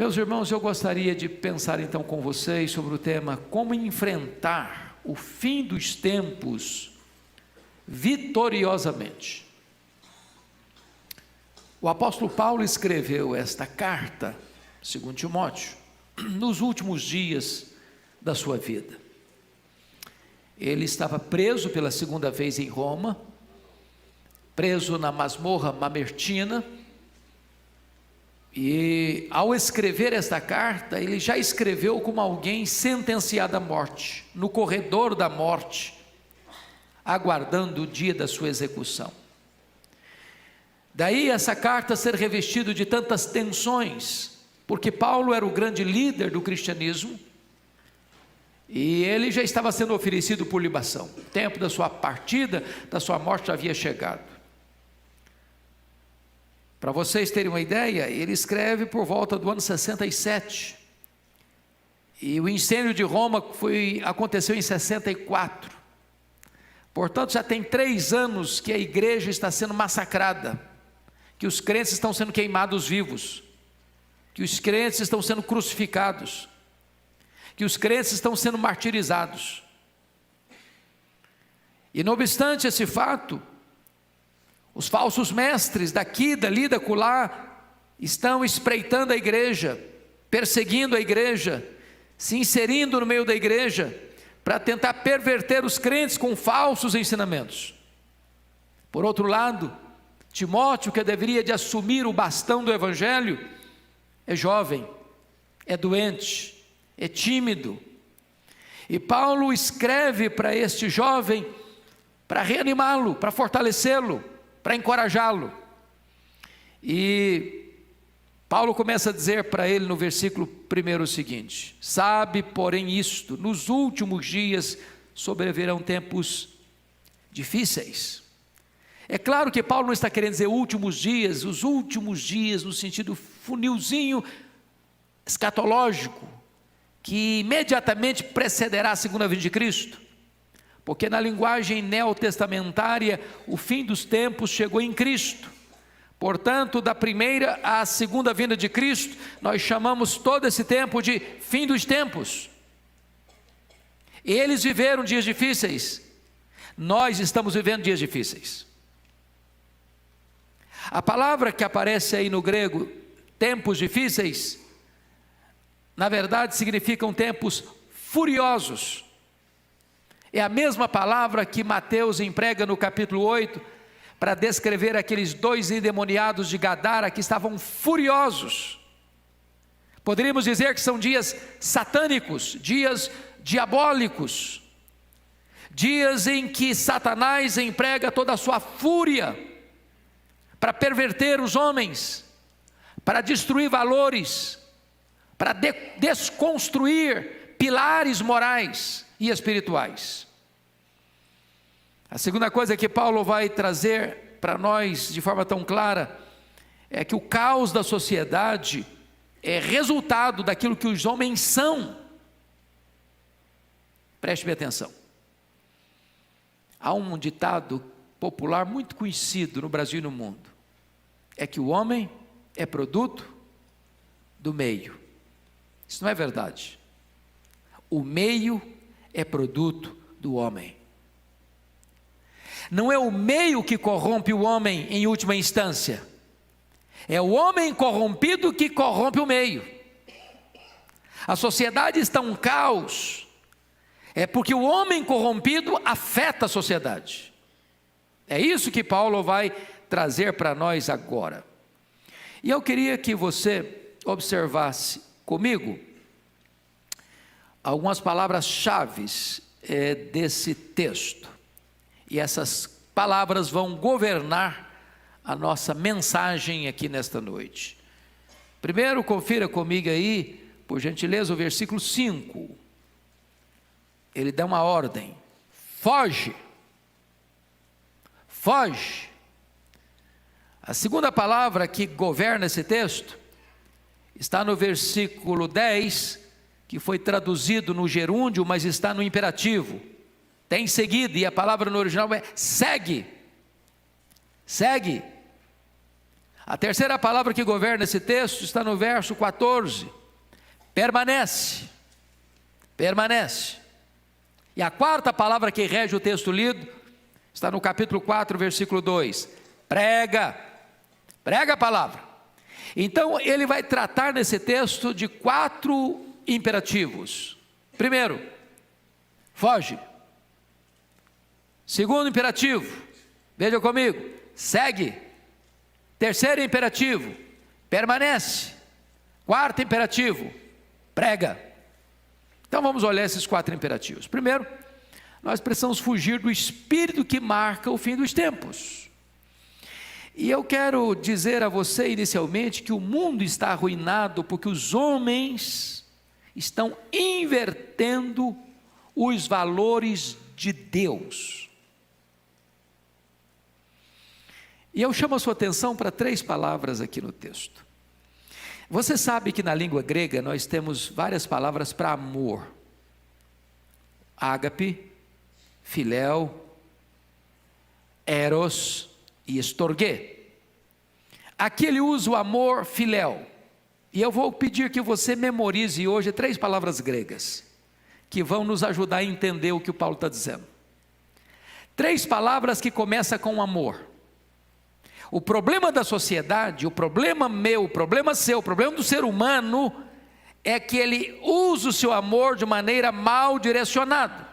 Meus irmãos, eu gostaria de pensar então com vocês sobre o tema como enfrentar o fim dos tempos vitoriosamente. O apóstolo Paulo escreveu esta carta, segundo Timóteo, nos últimos dias da sua vida. Ele estava preso pela segunda vez em Roma, preso na masmorra mamertina, e ao escrever esta carta, ele já escreveu como alguém sentenciado à morte, no corredor da morte, aguardando o dia da sua execução. Daí essa carta ser revestida de tantas tensões, porque Paulo era o grande líder do cristianismo, e ele já estava sendo oferecido por libação. O tempo da sua partida, da sua morte já havia chegado. Para vocês terem uma ideia, ele escreve por volta do ano 67, e o incêndio de Roma aconteceu em 64, portanto já tem 3 anos que a igreja está sendo massacrada, que os crentes estão sendo queimados vivos, que os crentes estão sendo crucificados, que os crentes estão sendo martirizados. E não obstante esse fato, os falsos mestres daqui, dali, da acolá, estão espreitando a igreja, perseguindo a igreja, se inserindo no meio da igreja, para tentar perverter os crentes com falsos ensinamentos. Por outro lado, Timóteo, que deveria de assumir o bastão do evangelho, é jovem, é doente, é tímido. E Paulo escreve para este jovem, para reanimá-lo, para fortalecê-lo, para encorajá-lo. E Paulo começa a dizer para ele no versículo 1 o seguinte: sabe, porém, isto, nos últimos dias sobrevirão tempos difíceis. É claro que Paulo não está querendo dizer últimos dias, os últimos dias no sentido funilzinho escatológico, que imediatamente precederá a segunda vinda de Cristo, porque na linguagem neotestamentária, o fim dos tempos chegou em Cristo. Portanto, da primeira à segunda vinda de Cristo, nós chamamos todo esse tempo de fim dos tempos. Eles viveram dias difíceis, nós estamos vivendo dias difíceis. A palavra que aparece aí no grego, tempos difíceis, na verdade significam tempos furiosos. É a mesma palavra que Mateus emprega no capítulo 8, para descrever aqueles 2 endemoniados de Gadara que estavam furiosos. Poderíamos dizer que são dias satânicos, dias diabólicos, dias em que Satanás emprega toda a sua fúria para perverter os homens, para destruir valores, para desconstruir pilares morais e espirituais. A segunda coisa que Paulo vai trazer para nós de forma tão clara é que o caos da sociedade é resultado daquilo que os homens são. Preste bem atenção. Há um ditado popular muito conhecido no Brasil e no mundo, é que o homem é produto do meio. Isso não é verdade. O meio é produto do homem. Não é o meio que corrompe o homem em última instância, é o homem corrompido que corrompe o meio. A sociedade está um caos, é porque o homem corrompido afeta a sociedade. É isso que Paulo vai trazer para nós agora. E eu queria que você observasse comigo algumas palavras-chave desse texto. E essas palavras vão governar a nossa mensagem aqui nesta noite. Primeiro, confira comigo aí, por gentileza, o versículo 5. Ele dá uma ordem: foge, foge. A segunda palavra que governa esse texto está no versículo 10, que foi traduzido no gerúndio, mas está no imperativo. Tem seguido, e a palavra no original é segue, segue. A terceira palavra que governa esse texto está no verso 14: permanece. Permanece. E a quarta palavra que rege o texto lido está no capítulo 4, versículo 2: prega. Prega a palavra. Então ele vai tratar nesse texto de 4 imperativos. Primeiro, foge. Segundo imperativo, veja comigo, segue. Terceiro imperativo, permanece. Quarto imperativo, prega. Então vamos olhar esses 4 imperativos. Primeiro, nós precisamos fugir do espírito que marca o fim dos tempos. E eu quero dizer a você inicialmente que o mundo está arruinado porque os homens estão invertendo os valores de Deus. E eu chamo a sua atenção para 3 palavras aqui no texto. Você sabe que na língua grega nós temos várias palavras para amor: ágape, filéu, eros e estorguê. Aqui ele usa o amor filéu. E eu vou pedir que você memorize hoje 3 palavras gregas, que vão nos ajudar a entender o que o Paulo está dizendo. 3 palavras que começam com amor. O problema da sociedade, o problema meu, o problema seu, o problema do ser humano, é que ele usa o seu amor de maneira mal direcionada.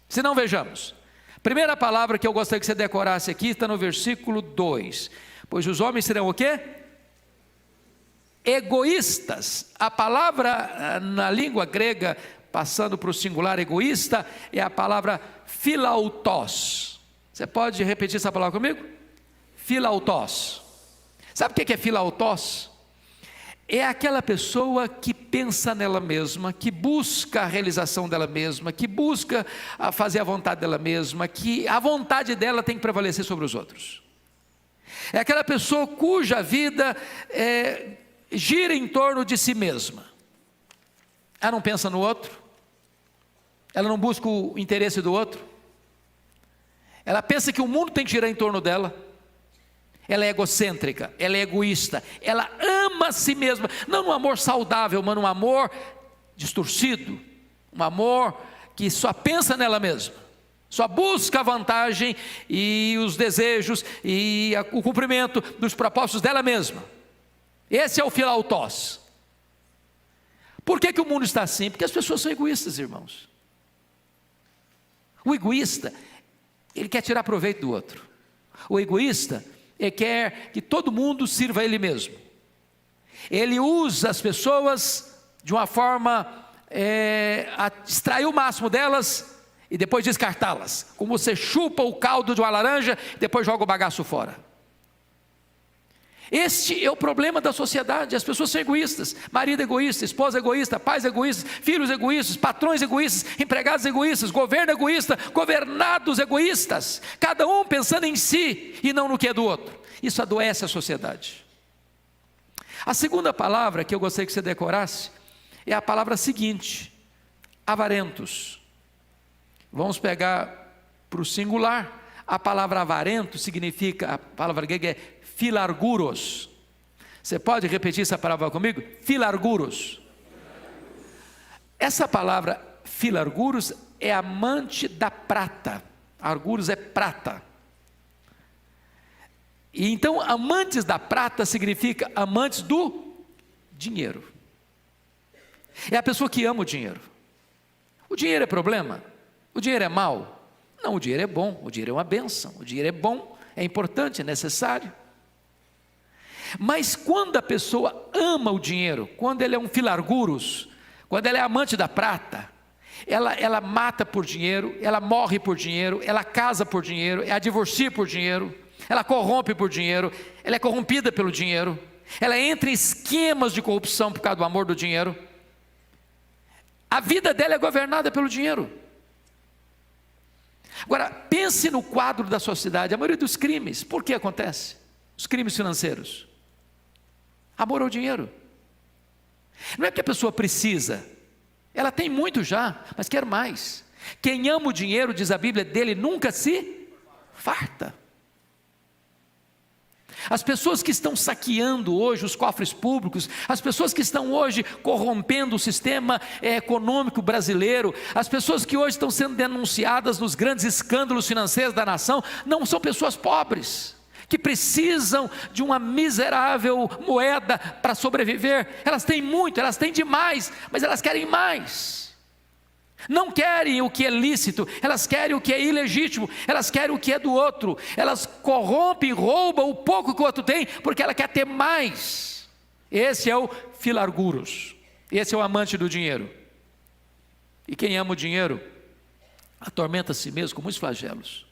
Se não, vejamos. Primeira palavra que eu gostaria que você decorasse aqui está no versículo 2. Pois os homens serão o quê? Egoístas. A palavra na língua grega, passando para o singular egoísta, é a palavra philautos. Você pode repetir essa palavra comigo? Philautos. Sabe o que é philautos? É aquela pessoa que pensa nela mesma, que busca a realização dela mesma, que busca fazer a vontade dela mesma, que a vontade dela tem que prevalecer sobre os outros. É aquela pessoa cuja vida gira em torno de si mesma. Ela não pensa no outro, ela não busca o interesse do outro, ela pensa que o mundo tem que girar em torno dela. Ela é egocêntrica, ela é egoísta, ela ama a si mesma, não num amor saudável, mas num amor distorcido, um amor que só pensa nela mesma, só busca a vantagem e os desejos e o cumprimento dos propósitos dela mesma. Esse é o philautos. Por que o mundo está assim? Porque as pessoas são egoístas, irmãos. O egoísta, ele quer tirar proveito do outro. O egoísta, ele quer que todo mundo sirva a ele mesmo. Ele usa as pessoas de uma forma a extrair o máximo delas e depois descartá-las, como você chupa o caldo de uma laranja e depois joga o bagaço fora. Este é o problema da sociedade. As pessoas são egoístas: marido egoísta, esposa egoísta, pais egoístas, filhos egoístas, patrões egoístas, empregados egoístas, governo egoísta, governados egoístas, cada um pensando em si e não no que é do outro. Isso adoece a sociedade. A segunda palavra que eu gostaria que você decorasse é a palavra seguinte: avarentos. Vamos pegar para o singular. A palavra avarento significa, a palavra grega é filarguros. Você pode repetir essa palavra comigo? Filarguros. Essa palavra filarguros é amante da prata. Arguros é prata. E então amantes da prata significa amantes do dinheiro. É a pessoa que ama o dinheiro. O dinheiro é problema? O dinheiro é mau? Não, o dinheiro é bom, o dinheiro é uma bênção, o dinheiro é bom, é importante, é necessário. Mas quando a pessoa ama o dinheiro, quando ele é um filarguros, quando ela é amante da prata, ela mata por dinheiro, ela morre por dinheiro, ela casa por dinheiro, ela divorcia por dinheiro, ela corrompe por dinheiro, ela é corrompida pelo dinheiro, ela entra em esquemas de corrupção por causa do amor do dinheiro. A vida dela é governada pelo dinheiro. Agora, pense no quadro da sociedade. A maioria dos crimes, por que acontece? Os crimes financeiros. Amor ao dinheiro. Não é que a pessoa precisa, ela tem muito já, mas quer mais. Quem ama o dinheiro, diz a Bíblia, dele nunca se farta. As pessoas que estão saqueando hoje os cofres públicos, as pessoas que estão hoje corrompendo o sistema econômico brasileiro, as pessoas que hoje estão sendo denunciadas nos grandes escândalos financeiros da nação, não são pessoas pobres, que precisam de uma miserável moeda para sobreviver. Elas têm muito, elas têm demais, mas elas querem mais. Não querem o que é lícito, elas querem o que é ilegítimo, elas querem o que é do outro, elas corrompem, roubam o pouco que o outro tem, porque ela quer ter mais. Esse é o filarguros, esse é o amante do dinheiro. E quem ama o dinheiro, atormenta a si mesmo com muitos flagelos.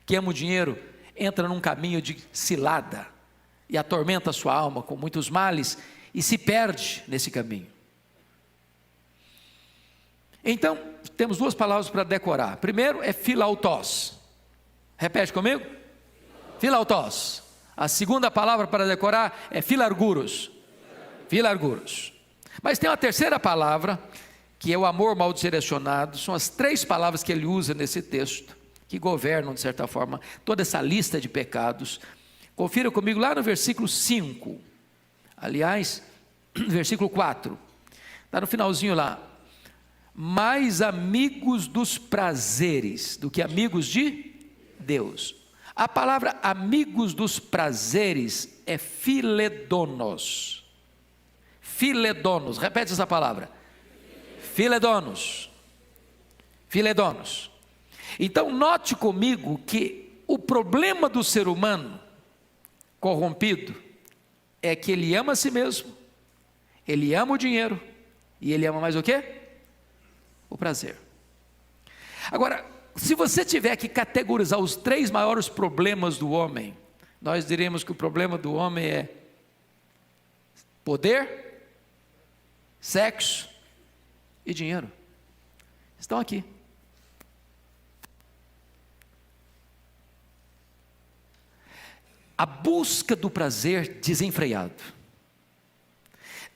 Quem ama o dinheiro, entra num caminho de cilada, e atormenta a sua alma com muitos males, e se perde nesse caminho. Então, temos duas palavras para decorar. Primeiro é filautos. Repete comigo. Filautos. A segunda palavra para decorar é filarguros. Filarguros. Mas tem uma terceira palavra, que é o amor mal direcionado. São as três palavras que ele usa nesse texto, que governam, de certa forma, toda essa lista de pecados. Confira comigo lá no versículo 5. Aliás, versículo 4. Está no finalzinho lá. Mais amigos dos prazeres do que amigos de Deus. A palavra amigos dos prazeres é filedonos. Filedonos, repete essa palavra. Filedonos. Filedonos. Então note comigo que o problema do ser humano corrompido é que ele ama a si mesmo, ele ama o dinheiro e ele ama mais o quê? O prazer. Agora, se você tiver que categorizar os três maiores problemas do homem, nós diremos que o problema do homem é poder, sexo e dinheiro. Estão aqui. A busca do prazer desenfreado.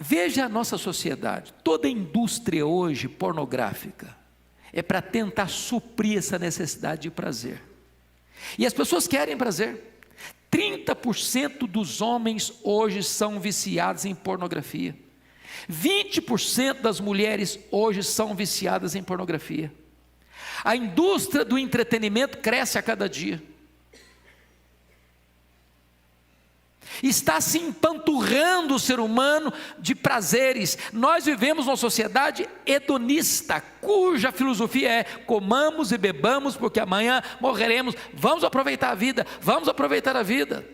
Veja a nossa sociedade, toda a indústria hoje pornográfica é para tentar suprir essa necessidade de prazer. E as pessoas querem prazer. 30% dos homens hoje são viciados em pornografia. 20% das mulheres hoje são viciadas em pornografia. A indústria do entretenimento cresce a cada dia. Está se empanturrando o ser humano de prazeres. Nós vivemos uma sociedade hedonista, cuja filosofia é: comamos e bebamos, porque amanhã morreremos. Vamos aproveitar a vida, vamos aproveitar a vida.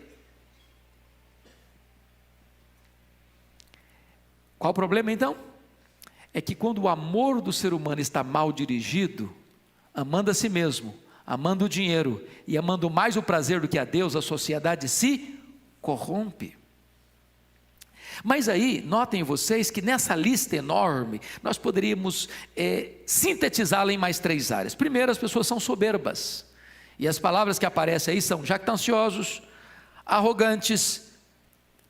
Qual o problema então? É que quando o amor do ser humano está mal dirigido, amando a si mesmo, amando o dinheiro e amando mais o prazer do que a Deus, a sociedade se corrompe. Mas aí, notem vocês que nessa lista enorme, nós poderíamos sintetizá-la em mais três áreas. Primeiro, as pessoas são soberbas, e as palavras que aparecem aí são jactanciosos, arrogantes,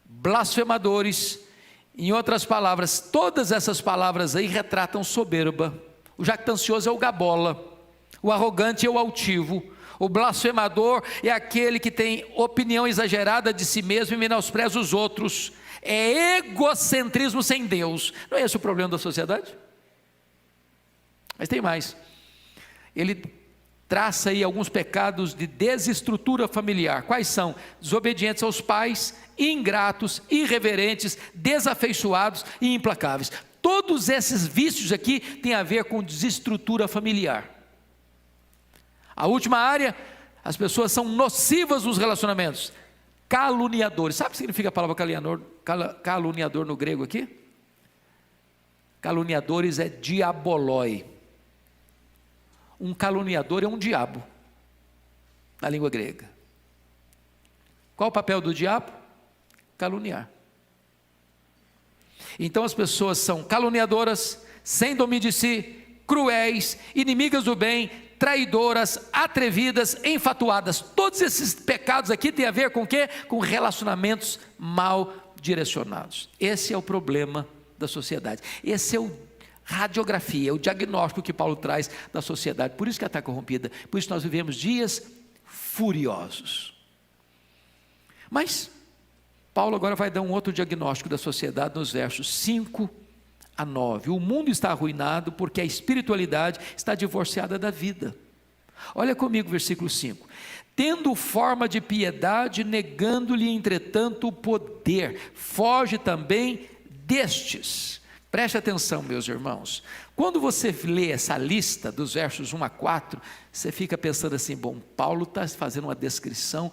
blasfemadores. Em outras palavras, todas essas palavras aí retratam soberba. O jactancioso é o gabola, o arrogante é o altivo, o blasfemador é aquele que tem opinião exagerada de si mesmo e menospreza os outros. É egocentrismo sem Deus. Não é esse o problema da sociedade? Mas tem mais. Ele traça aí alguns pecados de desestrutura familiar. Quais são? Desobedientes aos pais, ingratos, irreverentes, desafeiçoados e implacáveis. Todos esses vícios aqui têm a ver com desestrutura familiar. A última área, as pessoas são nocivas nos relacionamentos. Caluniadores. Sabe o que significa a palavra caluniador no grego aqui? Caluniadores é diaboloi. Um caluniador é um diabo, na língua grega. Qual o papel do diabo? Caluniar. Então as pessoas são caluniadoras, sem domínio de si, cruéis, inimigas do bem, traidoras, atrevidas, enfatuadas. Todos esses pecados aqui têm a ver com o quê? Com relacionamentos mal direcionados. Esse é o problema da sociedade. Esse é o radiografia, é o diagnóstico que Paulo traz da sociedade. Por isso que ela está corrompida. Por isso nós vivemos dias furiosos. Mas Paulo agora vai dar um outro diagnóstico da sociedade nos versos 5 a 9. O mundo está arruinado porque a espiritualidade está divorciada da vida. Olha comigo, versículo 5. Tendo forma de piedade, negando-lhe, entretanto, o poder, foge também destes. Preste atenção, meus irmãos. Quando você lê essa lista dos versos 1 a 4, você fica pensando assim, bom, Paulo está fazendo uma descrição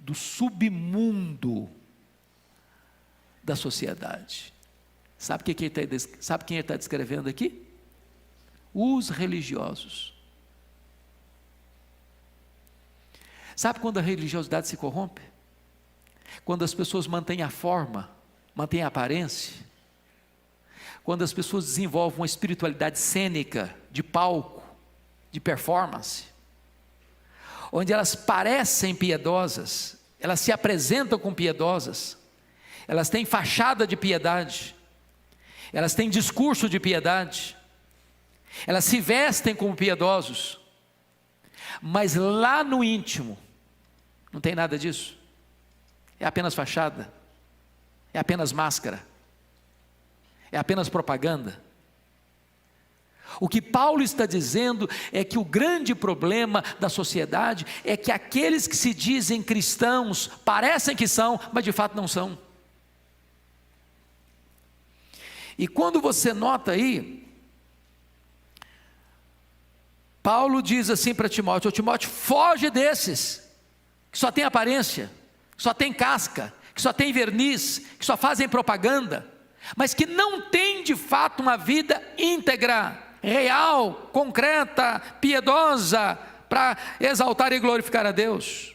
do submundo da sociedade. Sabe quem ele está descrevendo aqui? Os religiosos. Sabe quando a religiosidade se corrompe? Quando as pessoas mantêm a forma, mantêm a aparência. Quando as pessoas desenvolvem uma espiritualidade cênica, de palco, de performance, onde elas parecem piedosas, elas se apresentam como piedosas, elas têm fachada de piedade, elas têm discurso de piedade, elas se vestem como piedosos, mas lá no íntimo, não tem nada disso, é apenas fachada, é apenas máscara, é apenas propaganda. O que Paulo está dizendo é que o grande problema da sociedade é que aqueles que se dizem cristãos, parecem que são, mas de fato não são. E quando você nota aí, Paulo diz assim para Timóteo: Timóteo, foge desses, que só tem aparência, que só tem casca, que só tem verniz, que só fazem propaganda, mas que não tem de fato uma vida íntegra, real, concreta, piedosa, para exaltar e glorificar a Deus.